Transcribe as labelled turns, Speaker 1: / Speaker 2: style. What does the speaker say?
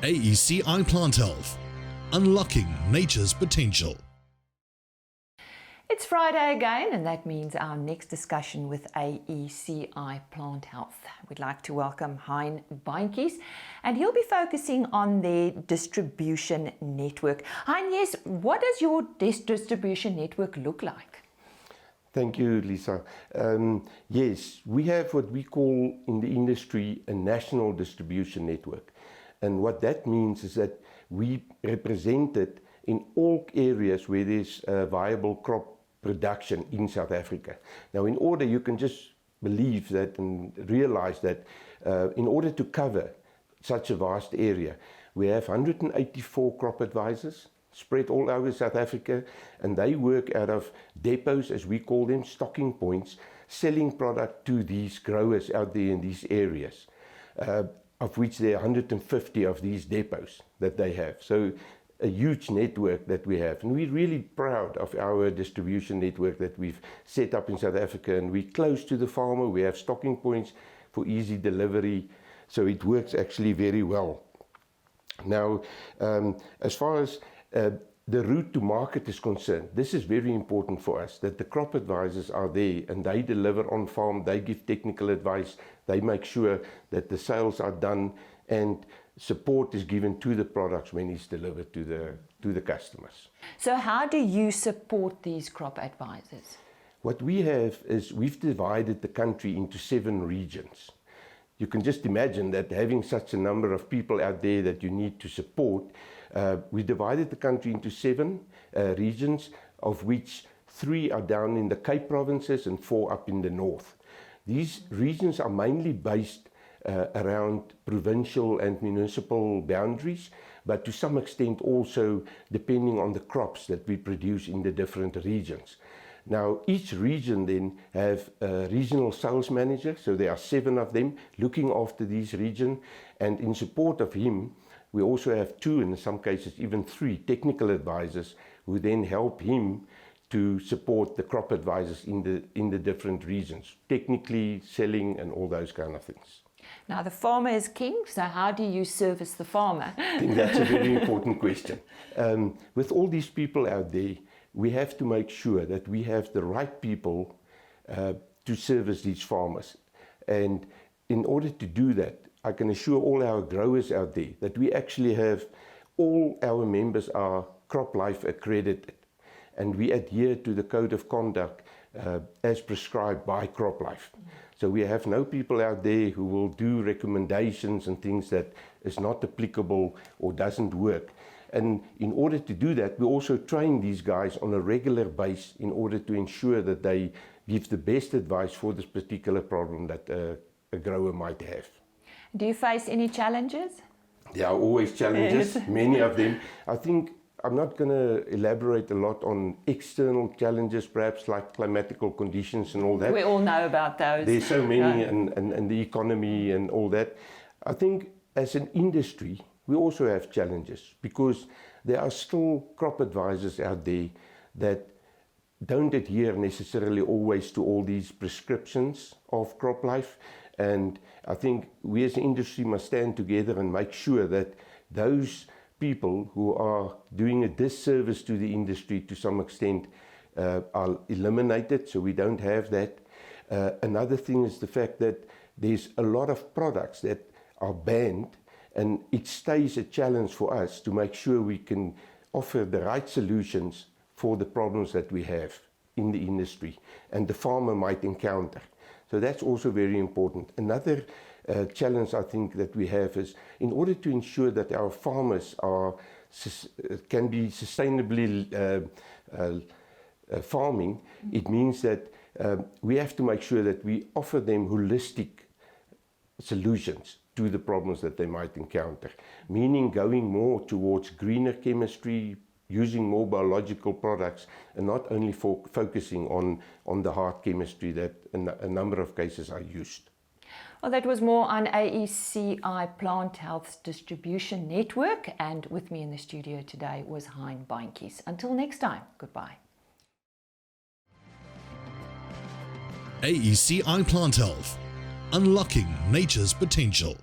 Speaker 1: AECI Plant Health, unlocking nature's potential.
Speaker 2: It's Friday again, and that means our next discussion with AECI Plant Health. We'd like to welcome Hein Bantjes, and he'll be focusing on their distribution network. Hein, yes, what does your distribution network look like?
Speaker 3: Thank you, Lisa. Yes, we have what we call in the industry a national distribution network. And what that means is that we represent it in all areas where there's viable crop production in South Africa. Now, in order, you can just believe that and realize that in order to cover such a vast area, we have 184 crop advisors spread all over South Africa, and they work out of depots, as we call them, stocking points, selling product to these growers out there in these areas, of which there are 150 of these depots that they have. So a huge network that we have, and we're really proud of our distribution network that we've set up in South Africa, and we're close to the farmer. We have stocking points for easy delivery, so it works actually very well. Now, as far as the route to market is concerned, this is very important for us, that the crop advisors are there and they deliver on farm, they give technical advice, they make sure that the sales are done and support is given to the products when it's delivered to the customers.
Speaker 2: So how do you support these crop advisors?
Speaker 3: What we have is we've divided the country into 7 regions. You can just imagine that having such a number of people out there that you need to support, we divided the country into 7 regions, of which 3 are down in the Cape provinces and 4 up in the north. These regions are mainly based around provincial and municipal boundaries, but to some extent also depending on the crops that we produce in the different regions. Now, each region then have a regional sales manager, so there are 7 of them looking after these regions, and in support of him, we also have 2, in some cases even 3, technical advisors who then help him to support the crop advisors in the different regions, technically, selling and all those kind of things.
Speaker 2: Now, the farmer is king, so how do you service the farmer?
Speaker 3: I think that's a very important question. With all these people out there, we have to make sure that we have the right people to service these farmers. And in order to do that, I can assure all our growers out there that we actually have all our members are CropLife accredited, and we adhere to the code of conduct as prescribed by CropLife. So we have no people out there who will do recommendations and things that is not applicable or doesn't work. And in order to do that, we also train these guys on a regular basis in order to ensure that they give the best advice for this particular problem that a grower might have.
Speaker 2: Do you face any challenges?
Speaker 3: There are always challenges,
Speaker 2: Yes.
Speaker 3: Many of them. I think I'm not going to elaborate a lot on external challenges, perhaps like climatical conditions and all that.
Speaker 2: We all know about those.
Speaker 3: There's so many,
Speaker 2: Yeah.
Speaker 3: and the economy and all that. I think as an industry, we also have challenges because there are still crop advisors out there that don't adhere necessarily always to all these prescriptions of CropLife. And I think we as an industry must stand together and make sure that those people who are doing a disservice to the industry to some extent are eliminated, so we don't have that. Another thing is the fact that there's a lot of products that are banned, and it stays a challenge for us to make sure we can offer the right solutions for the problems that we have in the industry and the farmer might encounter. So that's also very important. Another challenge I think that we have is in order to ensure that our farmers can be sustainably farming, it means that we have to make sure that we offer them holistic solutions to the problems that they might encounter, meaning going more towards greener chemistry, using more biological products, and not only focusing on the hard chemistry that in a number of cases are used.
Speaker 2: Well, that was more on AECI Plant Health's distribution network, and with me in the studio today was Hein Bantjes. Until next time, goodbye.
Speaker 1: AECI Plant Health, unlocking nature's potential.